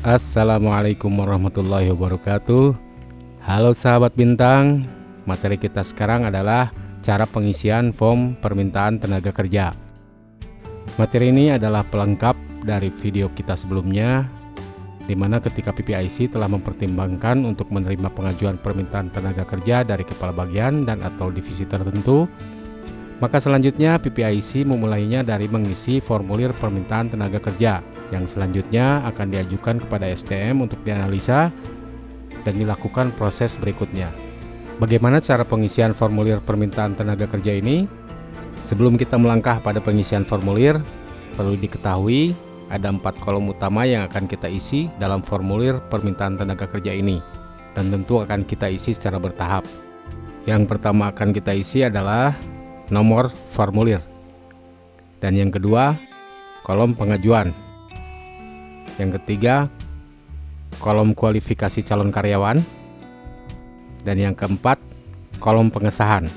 Assalamualaikum warahmatullahi wabarakatuh. Halo sahabat bintang, materi kita sekarang adalah cara pengisian form permintaan tenaga kerja. Materi ini adalah pelengkap dari video kita sebelumnya, di mana ketika PPIC telah mempertimbangkan untuk menerima pengajuan permintaan tenaga kerja dari kepala bagian dan atau divisi tertentu, maka selanjutnya PPIC memulainya dari mengisi formulir permintaan tenaga kerja yang selanjutnya akan diajukan kepada SDM untuk dianalisa dan dilakukan proses berikutnya. Bagaimana cara pengisian formulir permintaan tenaga kerja ini? Sebelum kita melangkah pada pengisian formulir, perlu diketahui ada 4 kolom utama yang akan kita isi dalam formulir permintaan tenaga kerja ini, dan tentu akan kita isi secara bertahap. Yang pertama akan kita isi adalah nomor formulir, dan yang kedua kolom pengajuan, yang ketiga kolom kualifikasi calon karyawan, dan yang keempat kolom pengesahan.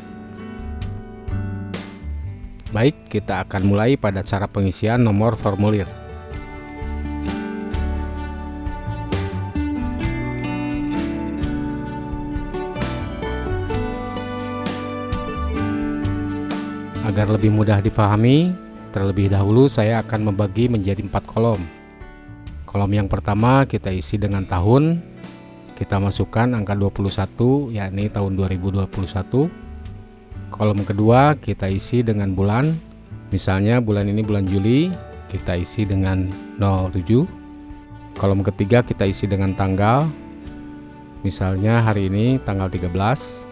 Baik, kita akan mulai pada cara pengisian nomor formulir. Agar lebih mudah difahami, terlebih dahulu saya akan membagi menjadi 4 kolom. Kolom yang pertama kita isi dengan tahun, kita masukkan angka 21, yakni tahun 2021. Kolom kedua kita isi dengan bulan, misalnya bulan ini bulan Juli, kita isi dengan 07. Kolom ketiga kita isi dengan tanggal, misalnya hari ini tanggal 13.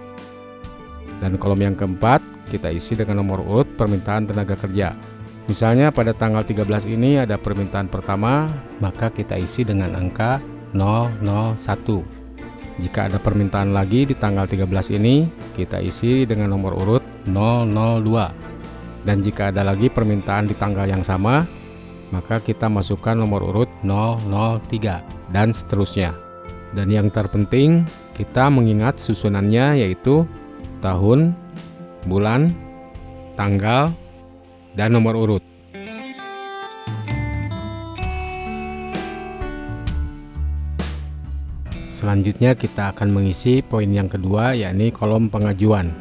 Dan kolom yang keempat kita isi dengan nomor urut permintaan tenaga kerja. Misalnya pada tanggal 13 ini ada permintaan pertama, maka kita isi dengan angka 001. Jika ada permintaan lagi di tanggal 13 ini, kita isi dengan nomor urut 002. Dan jika ada lagi permintaan di tanggal yang sama, maka kita masukkan nomor urut 003 dan seterusnya. Dan yang terpenting, kita mengingat susunannya yaitu tahun, bulan, tanggal, dan nomor urut. Selanjutnya kita akan mengisi poin yang kedua, yakni kolom pengajuan.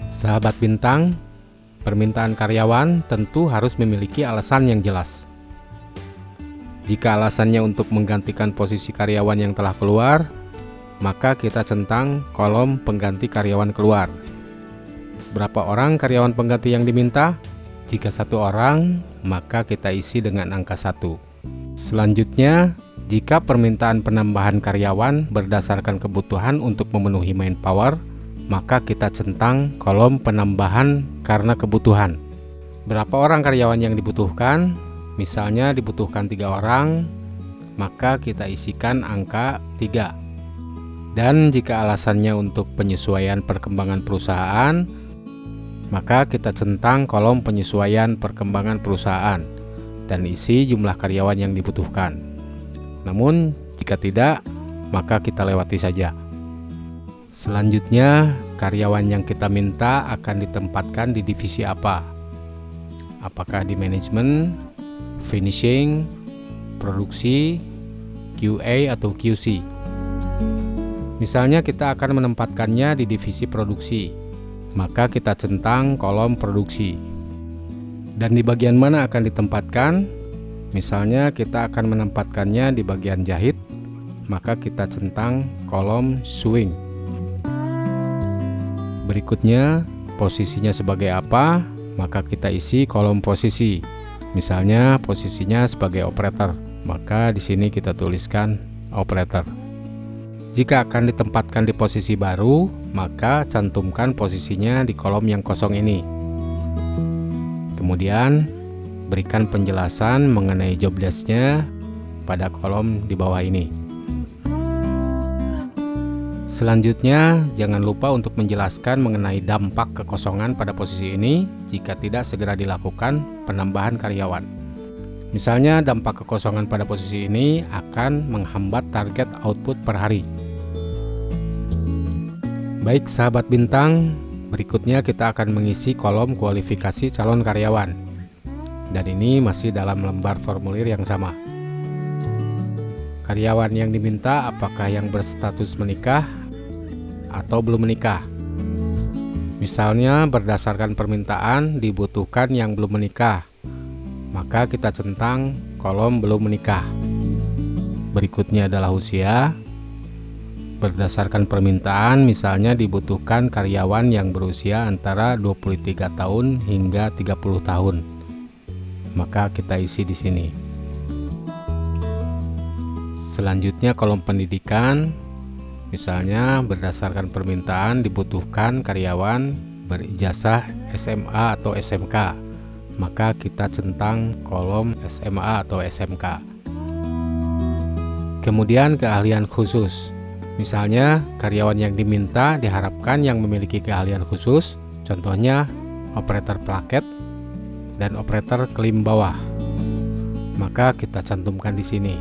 Sahabat bintang, permintaan karyawan tentu harus memiliki alasan yang jelas. Jika alasannya untuk menggantikan posisi karyawan yang telah keluar, maka kita centang kolom pengganti karyawan keluar. Berapa orang karyawan pengganti yang diminta? Jika 1 orang, maka kita isi dengan angka 1. Selanjutnya, jika permintaan penambahan karyawan berdasarkan kebutuhan untuk memenuhi manpower, maka kita centang kolom penambahan karena kebutuhan. Berapa orang karyawan yang dibutuhkan? Misalnya dibutuhkan 3 orang, maka kita isikan angka 3. Dan jika alasannya untuk penyesuaian perkembangan perusahaan, maka kita centang kolom penyesuaian perkembangan perusahaan dan isi jumlah karyawan yang dibutuhkan. Namun jika tidak, maka kita lewati saja. Selanjutnya, karyawan yang kita minta akan ditempatkan di divisi apa? Apakah di manajemen, finishing, produksi, QA atau QC? Misalnya kita akan menempatkannya di divisi produksi, maka kita centang kolom produksi. Dan di bagian mana akan ditempatkan? Misalnya kita akan menempatkannya di bagian jahit, maka kita centang kolom sewing. Berikutnya, posisinya sebagai apa? Maka kita isi kolom posisi. Misalnya posisinya sebagai operator, maka di sini kita tuliskan operator. Jika akan ditempatkan di posisi baru, maka cantumkan posisinya di kolom yang kosong ini. Kemudian berikan penjelasan mengenai job desk-nya pada kolom di bawah ini. Selanjutnya, jangan lupa untuk menjelaskan mengenai dampak kekosongan pada posisi ini jika tidak segera dilakukan penambahan karyawan. Misalnya dampak kekosongan pada posisi ini akan menghambat target output per hari. Baik sahabat bintang, berikutnya kita akan mengisi kolom kualifikasi calon karyawan. Dan ini masih dalam lembar formulir yang sama. Karyawan yang diminta apakah yang berstatus menikah atau belum menikah. Misalnya berdasarkan permintaan dibutuhkan yang belum menikah, maka kita centang kolom belum menikah. Berikutnya adalah usia. Berdasarkan permintaan misalnya dibutuhkan karyawan yang berusia antara 23 tahun hingga 30 tahun. Maka kita isi di sini. Selanjutnya kolom pendidikan. Misalnya berdasarkan permintaan dibutuhkan karyawan berijazah SMA atau SMK, maka kita centang kolom SMA atau SMK. Kemudian keahlian khusus. Misalnya karyawan yang diminta diharapkan yang memiliki keahlian khusus, contohnya operator plaket dan operator klim bawah. Maka kita cantumkan di sini.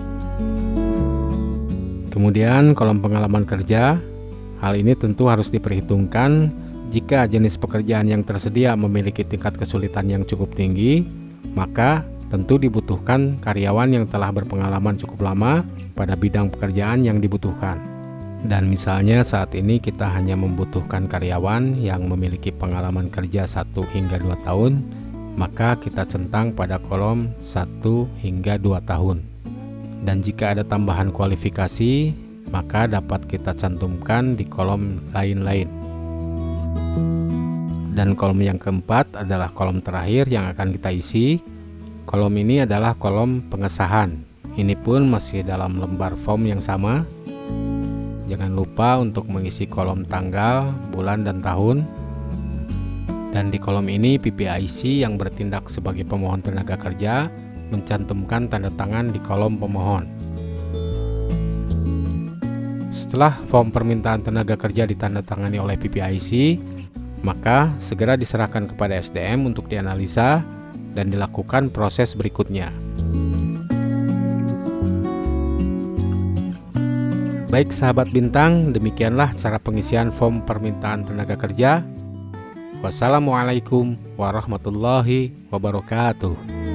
Kemudian kolom pengalaman kerja, hal ini tentu harus diperhitungkan jika jenis pekerjaan yang tersedia memiliki tingkat kesulitan yang cukup tinggi, maka tentu dibutuhkan karyawan yang telah berpengalaman cukup lama pada bidang pekerjaan yang dibutuhkan. Dan misalnya saat ini kita hanya membutuhkan karyawan yang memiliki pengalaman kerja 1 hingga 2 tahun, maka kita centang pada kolom 1 hingga 2 tahun. Dan jika ada tambahan kualifikasi, maka dapat kita cantumkan di kolom lain-lain. Dan kolom yang keempat adalah kolom terakhir yang akan kita isi. Kolom ini adalah kolom pengesahan. Ini pun masih dalam lembar form yang sama. Jangan lupa untuk mengisi kolom tanggal, bulan, dan tahun. Dan di kolom ini PPIC yang bertindak sebagai pemohon tenaga kerja mencantumkan tanda tangan di kolom pemohon. Setelah form permintaan tenaga kerja ditandatangani oleh PPIC, maka segera diserahkan kepada SDM untuk dianalisa dan dilakukan proses berikutnya. Baik sahabat Bintang, demikianlah cara pengisian form permintaan tenaga kerja. Wassalamualaikum warahmatullahi wabarakatuh.